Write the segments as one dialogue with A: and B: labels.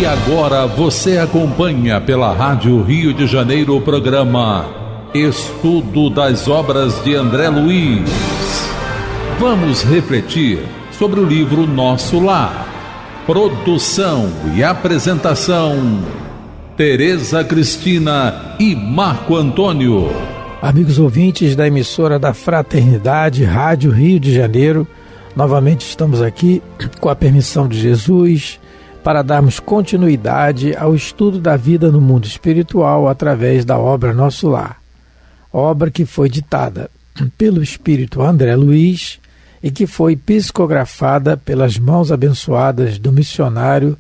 A: E agora você acompanha pela Rádio Rio de Janeiro o programa Estudo das Obras de André Luiz. Vamos refletir sobre o livro Nosso Lar. Produção e apresentação, Tereza Cristina e Marco Antônio.
B: Amigos ouvintes da emissora da Fraternidade, Rádio Rio de Janeiro, novamente estamos aqui com a permissão de Jesus para darmos continuidade ao estudo da vida no mundo espiritual através da obra Nosso Lar. Obra que foi ditada pelo Espírito André Luiz e que foi psicografada pelas mãos abençoadas do missionário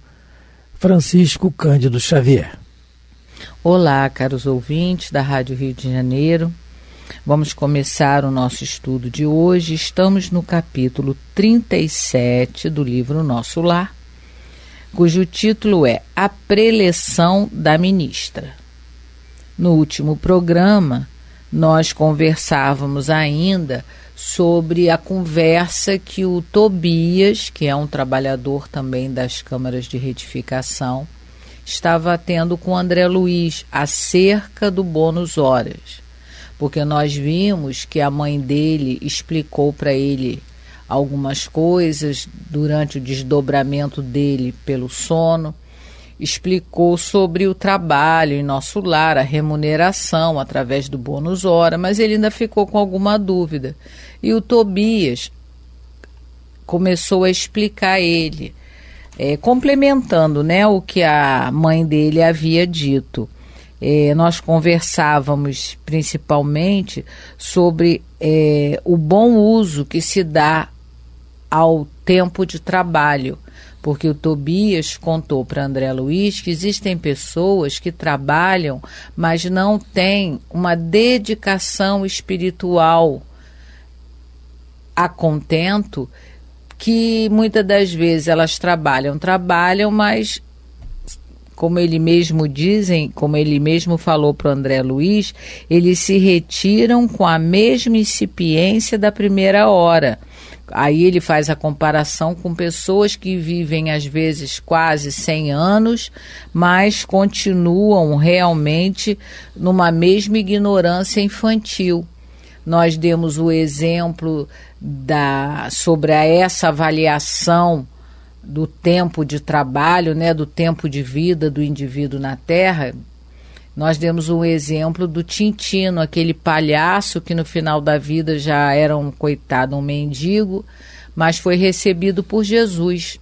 B: Francisco Cândido Xavier.
C: Olá, caros ouvintes da Rádio Rio de Janeiro. Vamos começar o nosso estudo de hoje. Estamos no capítulo 37 do livro Nosso Lar, cujo título é A Preleção da Ministra. No último programa, nós conversávamos ainda sobre a conversa que o Tobias, que é um trabalhador também das câmaras de retificação, estava tendo com André Luiz acerca do bônus horas, porque nós vimos que a mãe dele explicou para ele algumas coisas durante o desdobramento dele pelo sono, explicou sobre o trabalho em nosso lar, a remuneração através do bônus hora, mas ele ainda ficou com alguma dúvida. E o Tobias começou a explicar a ele, complementando, né, o que a mãe dele havia dito. Nós conversávamos principalmente sobre o bom uso que se dá ao tempo de trabalho, porque o Tobias contou para André Luiz que existem pessoas que trabalham, mas não têm uma dedicação espiritual a contento, que muitas das vezes elas trabalham, mas como ele mesmo falou para o André Luiz, eles se retiram com a mesma incipiência da primeira hora. Aí ele faz a comparação com pessoas que vivem às vezes quase 100 anos, mas continuam realmente numa mesma ignorância infantil. Nós demos o exemplo sobre essa avaliação do tempo de trabalho, né, do tempo de vida do indivíduo na Terra. Nós demos um exemplo do Tintino, aquele palhaço que no final da vida já era um mendigo, mas foi recebido por Jesus,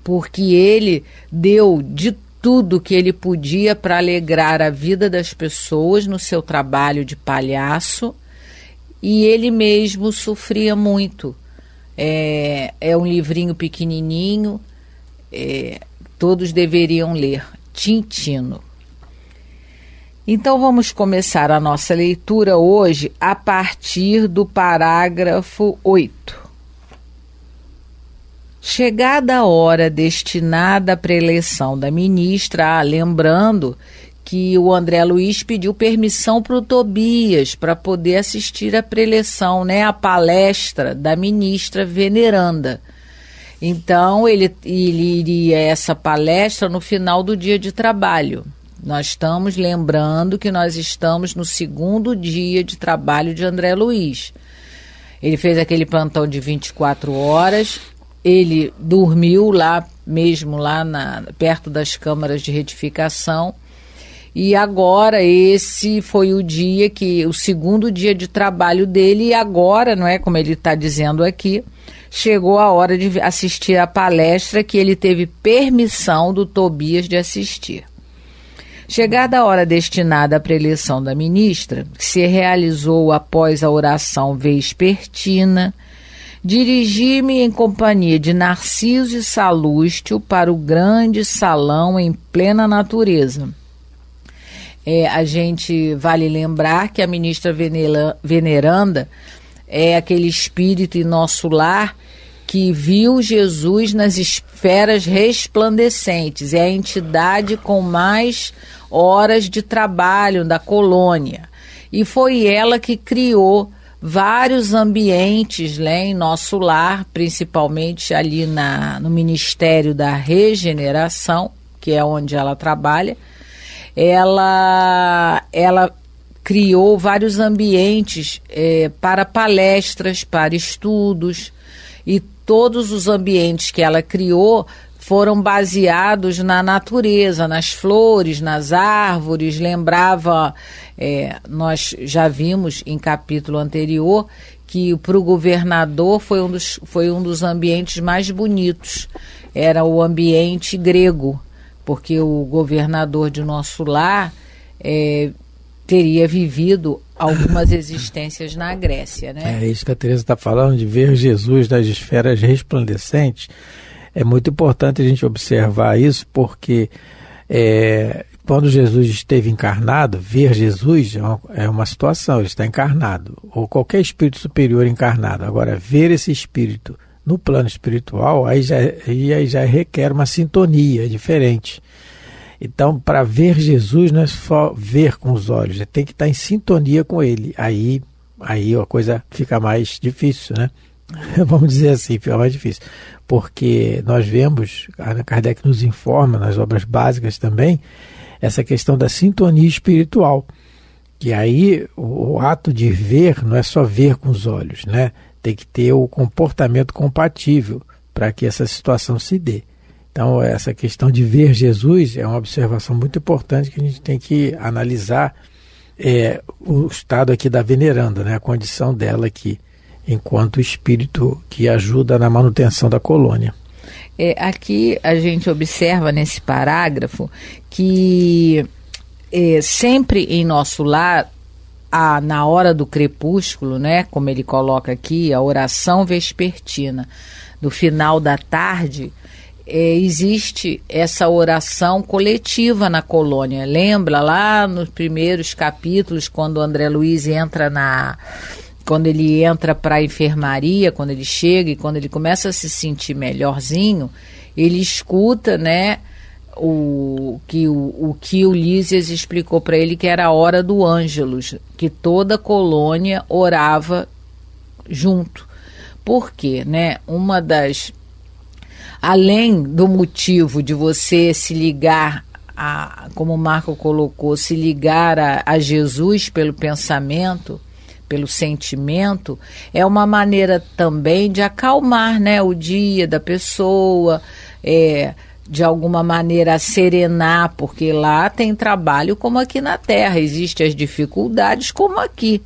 C: porque ele deu de tudo que ele podia para alegrar a vida das pessoas no seu trabalho de palhaço, e ele mesmo sofria muito. É um livrinho pequenininho, todos deveriam ler, Tintino. Então vamos começar a nossa leitura hoje a partir do parágrafo 8. Chegada a hora destinada à preleção da ministra, lembrando que o André Luiz pediu permissão para o Tobias para poder assistir à preleção, né, a palestra da ministra veneranda. Então ele iria a essa palestra no final do dia de trabalho. Nós estamos lembrando que nós estamos no segundo dia de trabalho de André Luiz. Ele fez aquele plantão de 24 horas, ele dormiu lá mesmo, perto das câmaras de retificação, e agora esse foi o segundo dia de trabalho dele, e agora, não é, como ele está dizendo aqui, chegou a hora de assistir à palestra que ele teve permissão do Tobias de assistir. Chegada a hora destinada à preleção da ministra, que se realizou após a oração vespertina, dirigi-me em companhia de Narciso e Salústio para o grande salão em plena natureza. A gente vale lembrar que a ministra veneranda é aquele espírito em nosso lar que viu Jesus nas esferas resplandecentes, é a entidade com mais horas de trabalho da colônia. E foi ela que criou vários ambientes, né, em nosso lar, principalmente ali no Ministério da Regeneração, que é onde ela trabalha, ela criou vários ambientes para palestras, para estudos, e todos os ambientes que ela criou foram baseados na natureza, nas flores, nas árvores. Lembrava, nós já vimos em capítulo anterior, que para o governador foi um dos ambientes mais bonitos. Era o ambiente grego, porque o governador de Nosso Lar teria vivido algumas existências na Grécia, né?
B: É isso que a Teresa está falando, de ver Jesus das esferas resplandecentes. É muito importante a gente observar isso, porque quando Jesus esteve encarnado, ver Jesus é uma situação, ele está encarnado, ou qualquer espírito superior encarnado. Agora, ver esse espírito no plano espiritual, aí já requer uma sintonia diferente. Então, para ver Jesus não é só ver com os olhos, tem que estar em sintonia com ele. Aí a coisa fica mais difícil, né? Vamos dizer assim, fica mais difícil. Porque nós vemos, a Kardec nos informa, nas obras básicas também, essa questão da sintonia espiritual. Que aí o ato de ver não é só ver com os olhos, né? Tem que ter o comportamento compatível para que essa situação se dê. Então, essa questão de ver Jesus é uma observação muito importante que a gente tem que analisar o estado aqui da veneranda, né? A condição dela aqui, enquanto espírito que ajuda na manutenção da colônia.
C: Aqui a gente observa nesse parágrafo que sempre em Nosso Lar, na hora do crepúsculo, né, como ele coloca aqui, a oração vespertina, no final da tarde, existe essa oração coletiva na colônia. Lembra lá nos primeiros capítulos, quando o André Luiz quando ele entra para a enfermaria, quando ele chega e quando ele começa a se sentir melhorzinho, ele escuta, né, o que o Lísias explicou para ele, que era a hora do Ângelus, que toda a colônia orava junto. Por quê, né? Além do motivo de você se ligar, como o Marco colocou, se ligar a Jesus pelo pensamento, pelo sentimento, é uma maneira também de acalmar, né, o dia da pessoa, de alguma maneira serenar, porque lá tem trabalho como aqui na Terra, existem as dificuldades como aqui,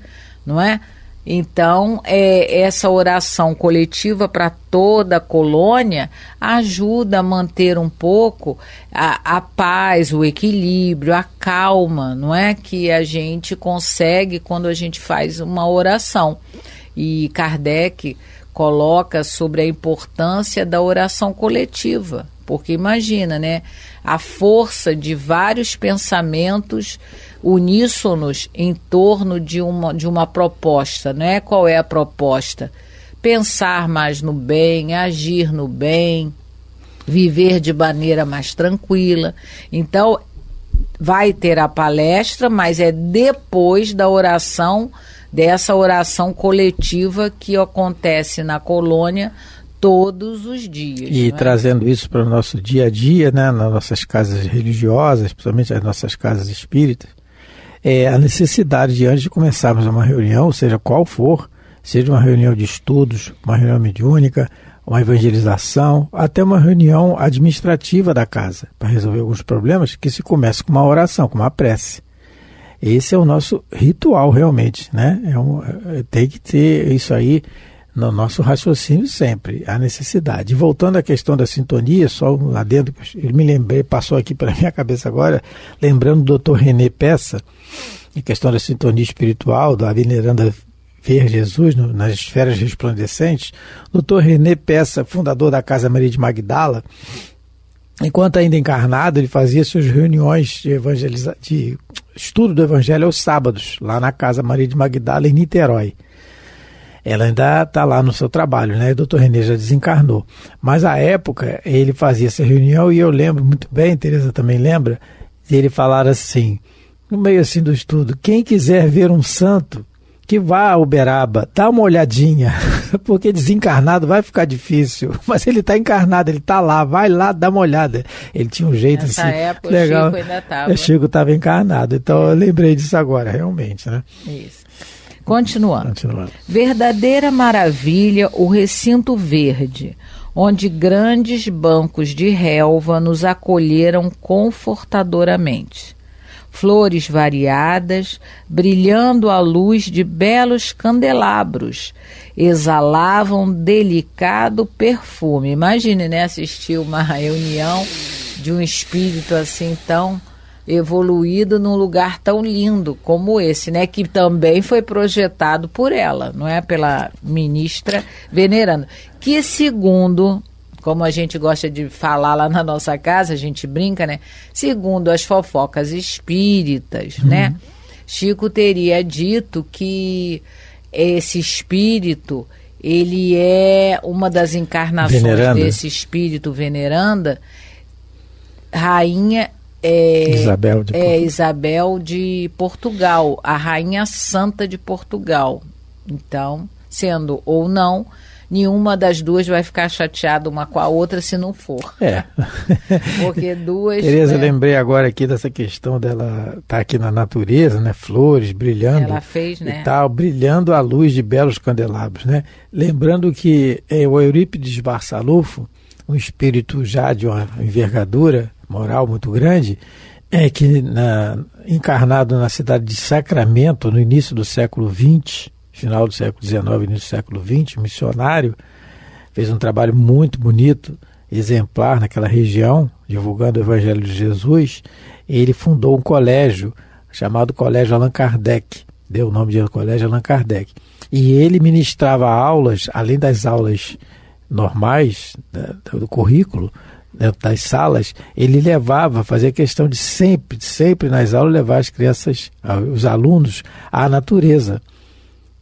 C: não é? Então, essa oração coletiva para toda a colônia ajuda a manter um pouco a paz, o equilíbrio, a calma, não é? Que a gente consegue quando a gente faz uma oração. E Kardec coloca sobre a importância da oração coletiva, porque imagina, né? A força de vários pensamentos uníssonos em torno de uma proposta, né? Qual é a proposta? Pensar mais no bem, agir no bem, viver de maneira mais tranquila. Então, vai ter a palestra, mas é depois da oração, dessa oração coletiva que acontece na colônia todos os dias.
B: E trazendo isso para o nosso dia a dia, né, nas nossas casas religiosas, principalmente as nossas casas espíritas, a necessidade de, antes de começarmos uma reunião, seja qual for, seja uma reunião de estudos, uma reunião mediúnica, uma evangelização, até uma reunião administrativa da casa, para resolver alguns problemas, que se comece com uma oração, com uma prece. Esse é o nosso ritual realmente, né? Tem que ter isso aí no nosso raciocínio sempre, a necessidade. E voltando à questão da sintonia, só um adendo que eu me lembrei, passou aqui para minha cabeça agora, lembrando do Dr. René Peça, a questão da sintonia espiritual, da veneranda ver Jesus nas esferas resplandecentes. Dr. René Peça, fundador da Casa Maria de Magdala, enquanto ainda encarnado, ele fazia suas reuniões de estudo do Evangelho aos sábados, lá na Casa Maria de Magdala, em Niterói. Ela ainda está lá no seu trabalho, né? O doutor René já desencarnou. Mas à época ele fazia essa reunião e eu lembro muito bem, Teresa também lembra, de ele falar assim, no meio assim do estudo, quem quiser ver um santo, que vá a Uberaba, dá uma olhadinha. porque desencarnado vai ficar difícil, mas ele está encarnado, ele está lá, vai lá, dá uma olhada. Ele tinha um jeito
C: Nessa
B: assim,
C: época,
B: legal.
C: O Chico ainda estava.
B: O Chico estava encarnado, então eu lembrei disso agora, realmente, né?
C: Isso. Continuando. Verdadeira maravilha o recinto verde, onde grandes bancos de relva nos acolheram confortadoramente. Flores variadas, brilhando à luz de belos candelabros, exalavam delicado perfume. Imagine, né, assistir uma reunião de um espírito assim tão evoluído num lugar tão lindo como esse, né, que também foi projetado por ela, não é, pela ministra veneranda, que segundo, como a gente gosta de falar lá na nossa casa, a gente brinca, né, segundo as fofocas espíritas, né, Chico teria dito que esse espírito, ele é uma das encarnações
B: veneranda.
C: Desse espírito veneranda, rainha Isabel de Portugal, a rainha santa de Portugal. Então, sendo ou não, nenhuma das duas vai ficar chateada uma com a outra se não for. Porque duas...
B: Tereza, lembrei agora aqui dessa questão dela estar aqui na natureza, né? Flores brilhando.
C: Ela fez, né?
B: E tal, brilhando à luz de belos candelabros, né? Lembrando que o Eurípides Barçalufo, um espírito já de uma envergadura moral muito grande, encarnado na cidade de Sacramento, no início do século XX, final do século XIX, início do século XX, missionário, fez um trabalho muito bonito, exemplar naquela região, divulgando o Evangelho de Jesus. Ele fundou um colégio chamado Colégio Allan Kardec, deu o nome de Colégio Allan Kardec. E ele ministrava aulas, além das aulas normais do currículo, dentro das salas, ele fazia questão de sempre nas aulas levar as crianças, os alunos, à natureza,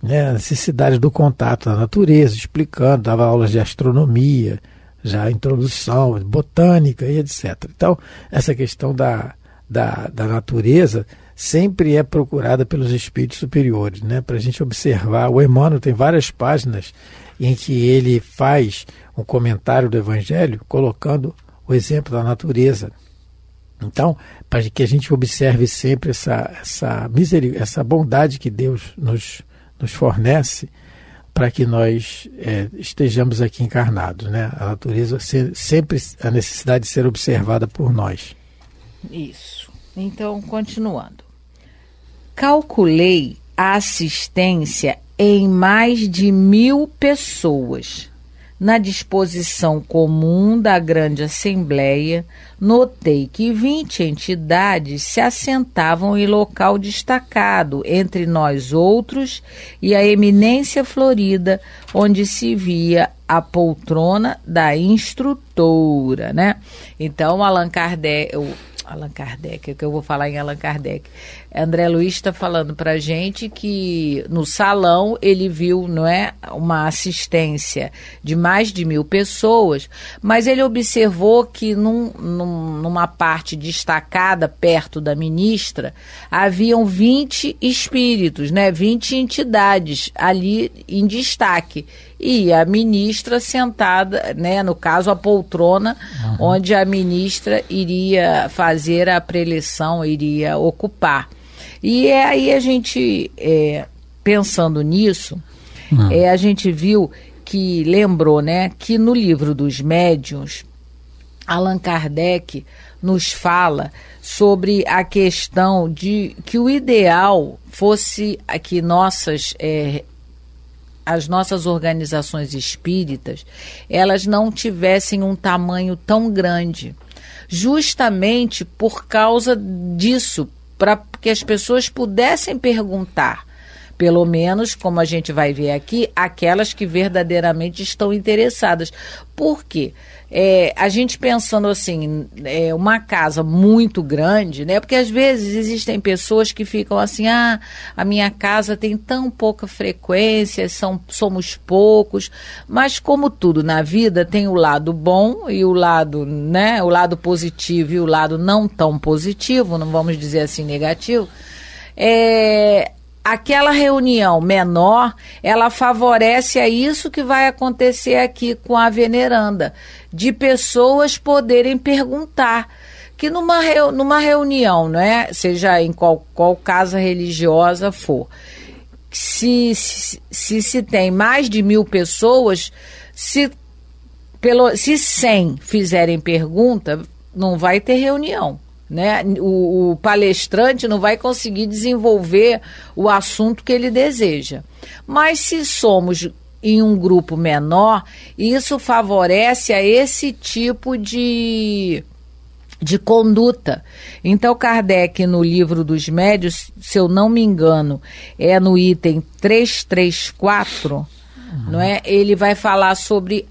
B: né, a necessidade do contato da natureza, explicando, dava aulas de astronomia, já introdução, botânica e etc. Então, essa questão da natureza sempre é procurada pelos espíritos superiores, né, para a gente observar. O Emmanuel tem várias páginas em que ele faz um comentário do Evangelho colocando o exemplo da natureza. Então, para que a gente observe sempre essa bondade que Deus nos fornece para que nós estejamos aqui encarnados, né? A natureza sempre a necessidade de ser observada por nós.
C: Isso. Então, continuando. Calculei a assistência em mais de 1.000 pessoas. Na disposição comum da grande assembleia, notei que 20 entidades se assentavam em local destacado entre nós outros e a eminência florida, onde se via a poltrona da instrutora, né? Então, Allan Kardec, é que eu vou falar em Allan Kardec. André Luiz está falando para a gente que no salão ele viu, não é, uma assistência de mais de 1.000 pessoas, mas ele observou que numa parte destacada perto da ministra haviam 20 espíritos, né, 20 entidades ali em destaque. E a ministra sentada, né, no caso a poltrona, onde a ministra iria fazer a preleção, iria ocupar. E aí a gente, pensando nisso, a gente viu que, lembrou, né, que no livro dos médiuns, Allan Kardec nos fala sobre a questão de que o ideal fosse que as nossas organizações espíritas, elas não tivessem um tamanho tão grande, justamente por causa disso, para que as pessoas pudessem perguntar, pelo menos, como a gente vai ver aqui, aquelas que verdadeiramente estão interessadas. Por quê? A gente pensando assim, uma casa muito grande, né? Porque às vezes existem pessoas que ficam assim, a minha casa tem tão pouca frequência, somos poucos, mas como tudo na vida tem o lado bom e o lado, né? O lado positivo e o lado não tão positivo, não vamos dizer assim negativo, aquela reunião menor, ela favorece a isso que vai acontecer aqui com a veneranda, de pessoas poderem perguntar. Que numa reunião, né, seja em qual casa religiosa for, se tem mais de 1.000 pessoas, se 100 fizerem pergunta, não vai ter reunião, né? O palestrante não vai conseguir desenvolver o assunto que ele deseja. Mas se somos em um grupo menor, isso favorece a esse tipo de conduta. Então, Kardec, no Livro dos Médiuns, se eu não me engano, é no item 334, não é? Ele vai falar sobre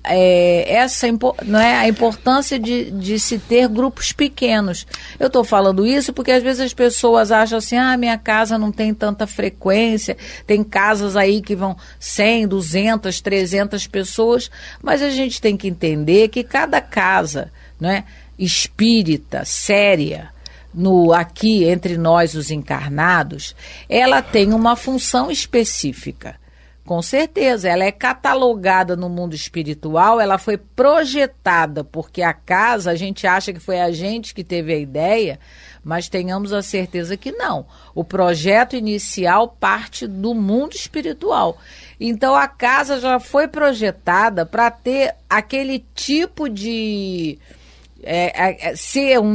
C: não é, a importância de se ter grupos pequenos. Eu estou falando isso porque às vezes as pessoas acham assim, minha casa não tem tanta frequência, tem casas aí que vão 100, 200, 300 pessoas, mas a gente tem que entender que cada casa, não é, espírita, séria, aqui entre nós os encarnados, ela tem uma função específica. Com certeza, ela é catalogada no mundo espiritual, ela foi projetada, porque a casa, a gente acha que foi a gente que teve a ideia, mas tenhamos a certeza que não. O projeto inicial parte do mundo espiritual. Então, a casa já foi projetada para ter aquele tipo de...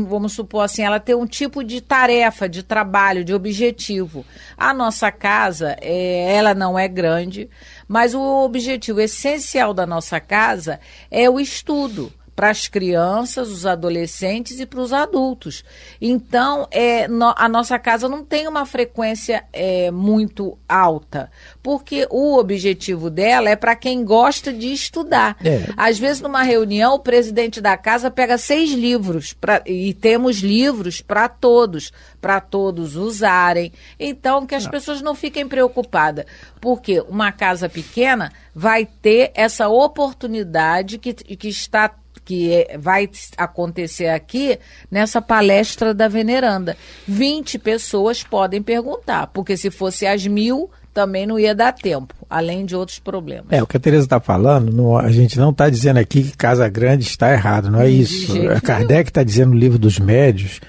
C: vamos supor assim, ela tem um tipo de tarefa, de trabalho, de objetivo. A nossa casa, ela não é grande, mas o objetivo essencial da nossa casa é o estudo para as crianças, os adolescentes e para os adultos. Então, a nossa casa não tem uma frequência muito alta, porque o objetivo dela é para quem gosta de estudar. Às vezes, numa reunião, o presidente da casa pega 6 livros, e temos livros para todos usarem. Então, que as pessoas não fiquem preocupadas, porque uma casa pequena vai ter essa oportunidade que vai acontecer aqui nessa palestra da veneranda. 20 pessoas podem perguntar, porque se fosse as 1.000, também não ia dar tempo, além de outros problemas.
B: O que a Tereza está falando, a gente não está dizendo aqui que casa grande está errado, não é isso. Kardec está dizendo no Livro dos Médiuns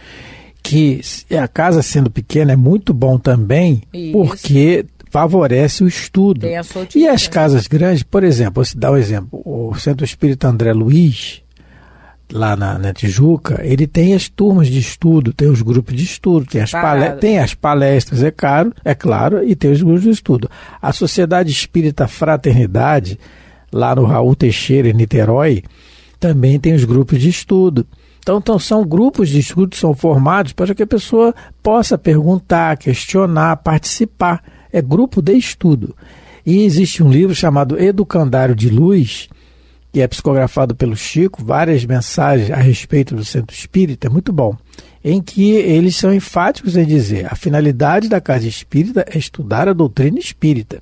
B: que a casa sendo pequena é muito bom também, porque favorece o estudo. E as casas grandes, por exemplo, vou dar um exemplo, o Centro Espírita André Luiz, lá na Tijuca, ele tem as turmas de estudo, tem os grupos de estudo, tem as palestras, é claro, e tem os grupos de estudo. A Sociedade Espírita Fraternidade, lá no Raul Teixeira, em Niterói, também tem os grupos de estudo. Então são grupos de estudo que são formados para que a pessoa possa perguntar, questionar, participar. É grupo de estudo. E existe um livro chamado Educandário de Luz, que é psicografado pelo Chico, várias mensagens a respeito do Centro Espírita, é muito bom, em que eles são enfáticos em dizer: a finalidade da casa espírita é estudar a doutrina espírita.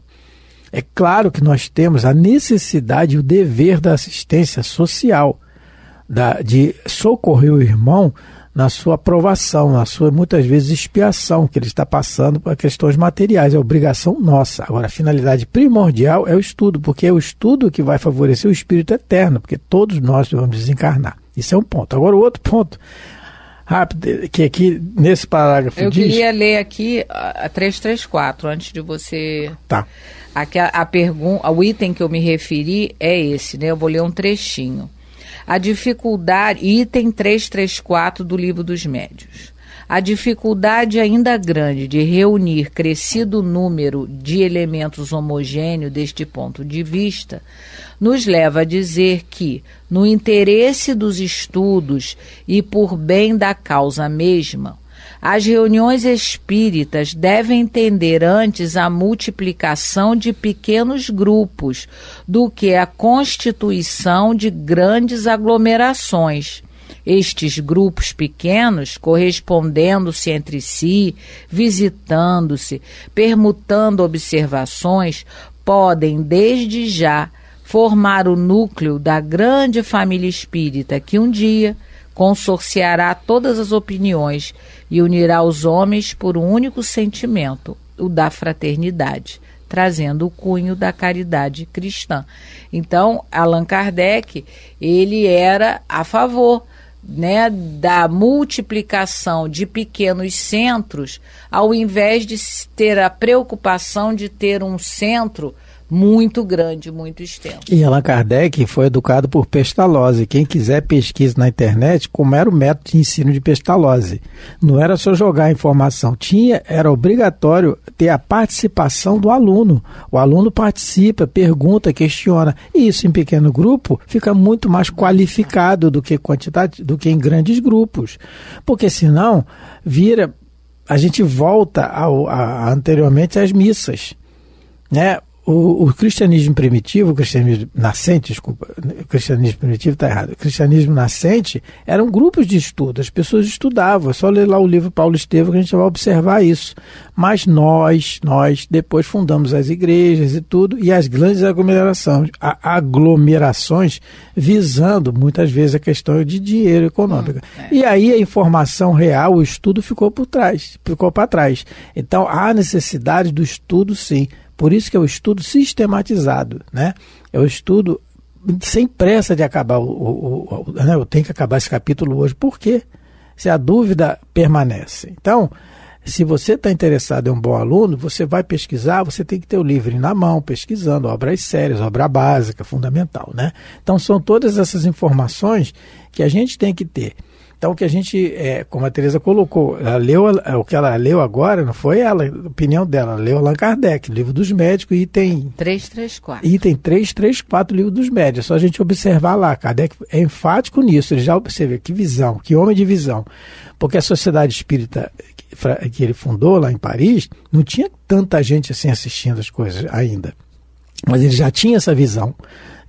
B: É claro que nós temos a necessidade e o dever da assistência social, de socorrer o irmão na sua provação, na sua, muitas vezes, expiação, que ele está passando por questões materiais, é obrigação nossa. Agora, a finalidade primordial é o estudo, porque é o estudo que vai favorecer o espírito eterno, porque todos nós vamos desencarnar. Isso é um ponto. Agora, o outro ponto, rápido, que aqui, nesse parágrafo
C: eu queria ler aqui a 334, antes de você...
B: Tá.
C: A pergunta, o item que eu me referi é esse, né? Eu vou ler um trechinho. A dificuldade, item 334 do Livro dos Médiuns. A dificuldade ainda grande de reunir crescido número de elementos homogêneos deste ponto de vista nos leva a dizer que, no interesse dos estudos e por bem da causa mesma, as reuniões espíritas devem entender antes a multiplicação de pequenos grupos do que a constituição de grandes aglomerações. Estes grupos pequenos, correspondendo-se entre si, visitando-se, permutando observações, podem, desde já, formar o núcleo da grande família espírita que um dia consorciará todas as opiniões e unirá os homens por um único sentimento, o da fraternidade, trazendo o cunho da caridade cristã. Então, Allan Kardec, ele era a favor, né, da multiplicação de pequenos centros, ao invés de ter a preocupação de ter um centro muito grande, muito extenso.
B: E Allan Kardec foi educado por Pestalozzi. Quem quiser pesquisa na internet como era o método de ensino de Pestalozzi. Não era só jogar a informação, era obrigatório ter a participação do aluno. O aluno participa, pergunta, questiona. E isso em pequeno grupo fica muito mais qualificado do que em grandes grupos. Porque senão a gente volta anteriormente às missas, né? O cristianismo primitivo, o cristianismo nascente, desculpa, o cristianismo primitivo está errado, o cristianismo nascente eram grupos de estudo, as pessoas estudavam, é só ler lá o livro Paulo Estevão que a gente vai observar isso. Mas nós depois fundamos as igrejas e tudo, e as grandes aglomerações visando muitas vezes a questão de dinheiro econômico. E aí a informação real, o estudo ficou para trás. Então há necessidade do estudo, sim. Por isso que é o estudo sistematizado, né? É o estudo sem pressa de acabar, eu tenho que acabar esse capítulo hoje. Por quê? Se a dúvida permanece. Então, se você está interessado em um bom aluno, você vai pesquisar, você tem que ter o livro na mão, pesquisando obras sérias, obra básica, fundamental, né? Então, são todas essas informações que a gente tem que ter. Então, o que a gente, como a Tereza colocou, o que ela leu agora, não foi ela, a opinião dela, ela leu Allan Kardec, Livro dos Médicos, item
C: 334.
B: Item 334, Livro dos Médicos. É só a gente observar lá, Kardec é enfático nisso, ele já observa que visão, que homem de visão. Porque a Sociedade Espírita que ele fundou lá em Paris, não tinha tanta gente assim assistindo as coisas ainda. Mas ele já tinha essa visão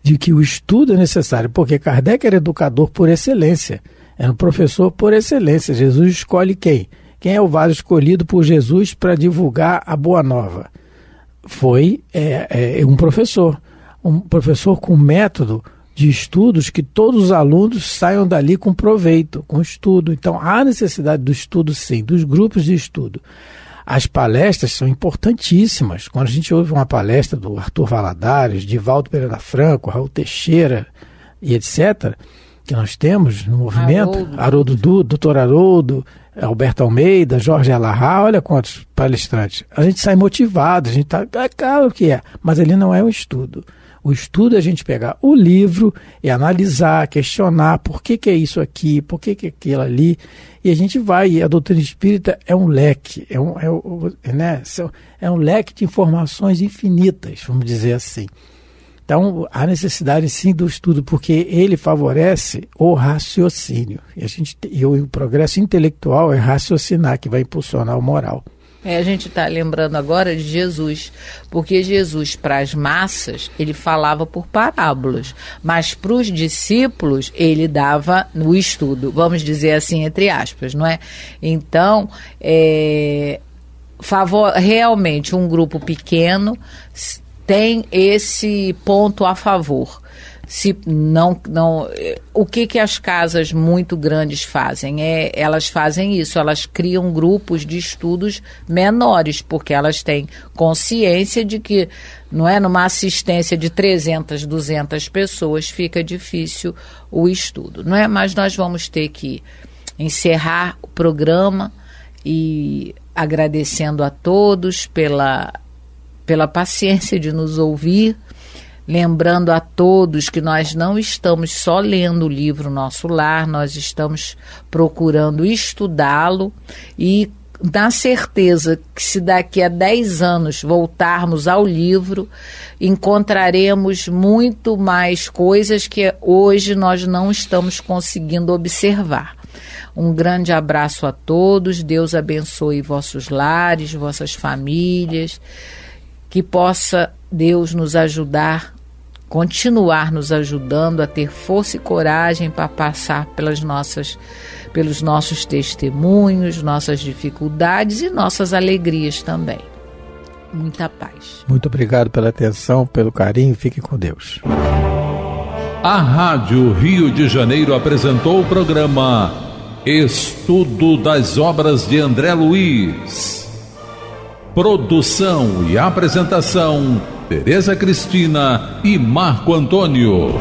B: de que o estudo é necessário, porque Kardec era educador por excelência. Era um professor por excelência. Jesus escolhe quem? Quem é o vaso escolhido por Jesus para divulgar a Boa Nova? Foi um professor com método de estudos que todos os alunos saiam dali com proveito, com estudo. Então há necessidade do estudo, sim, dos grupos de estudo. As palestras são importantíssimas. Quando a gente ouve uma palestra do Arthur Valadares, de Divaldo Pereira Franco, Raul Teixeira e etc., que nós temos no movimento, Dr. Haroldo, Alberto Almeida, Jorge Alahá, olha quantos palestrantes. A gente sai motivado, a gente está, claro que é, mas ele não é um estudo. O estudo é a gente pegar o livro e analisar, questionar por que é isso aqui, por que é aquilo ali, e a gente vai, e a doutrina espírita é um leque, é um leque de informações infinitas, vamos dizer assim. Então, há necessidade sim do estudo, porque ele favorece o raciocínio. E o progresso intelectual é raciocinar, que vai impulsionar o moral.
C: A gente está lembrando agora de Jesus, porque Jesus, para as massas, ele falava por parábolas, mas para os discípulos, ele dava no estudo, vamos dizer assim, entre aspas, não é? Então, realmente, um grupo pequeno tem esse ponto a favor. O que as casas muito grandes fazem? Elas fazem isso, elas criam grupos de estudos menores, porque elas têm consciência de que, não é, numa assistência de 300, 200 pessoas, fica difícil o estudo, não é? Mas nós vamos ter que encerrar o programa e agradecendo a todos pela paciência de nos ouvir, lembrando a todos que nós não estamos só lendo o livro Nosso Lar, nós estamos procurando estudá-lo e na certeza que se daqui a 10 anos voltarmos ao livro, encontraremos muito mais coisas que hoje nós não estamos conseguindo observar. Um grande abraço a todos, Deus abençoe vossos lares, vossas famílias, que possa Deus nos ajudar, continuar nos ajudando a ter força e coragem para passar pelos nossos testemunhos, nossas dificuldades e nossas alegrias também. Muita paz.
B: Muito obrigado pela atenção, pelo carinho, fique com Deus.
A: A Rádio Rio de Janeiro apresentou o programa Estudo das Obras de André Luiz. Produção e apresentação: Tereza Cristina e Marco Antônio.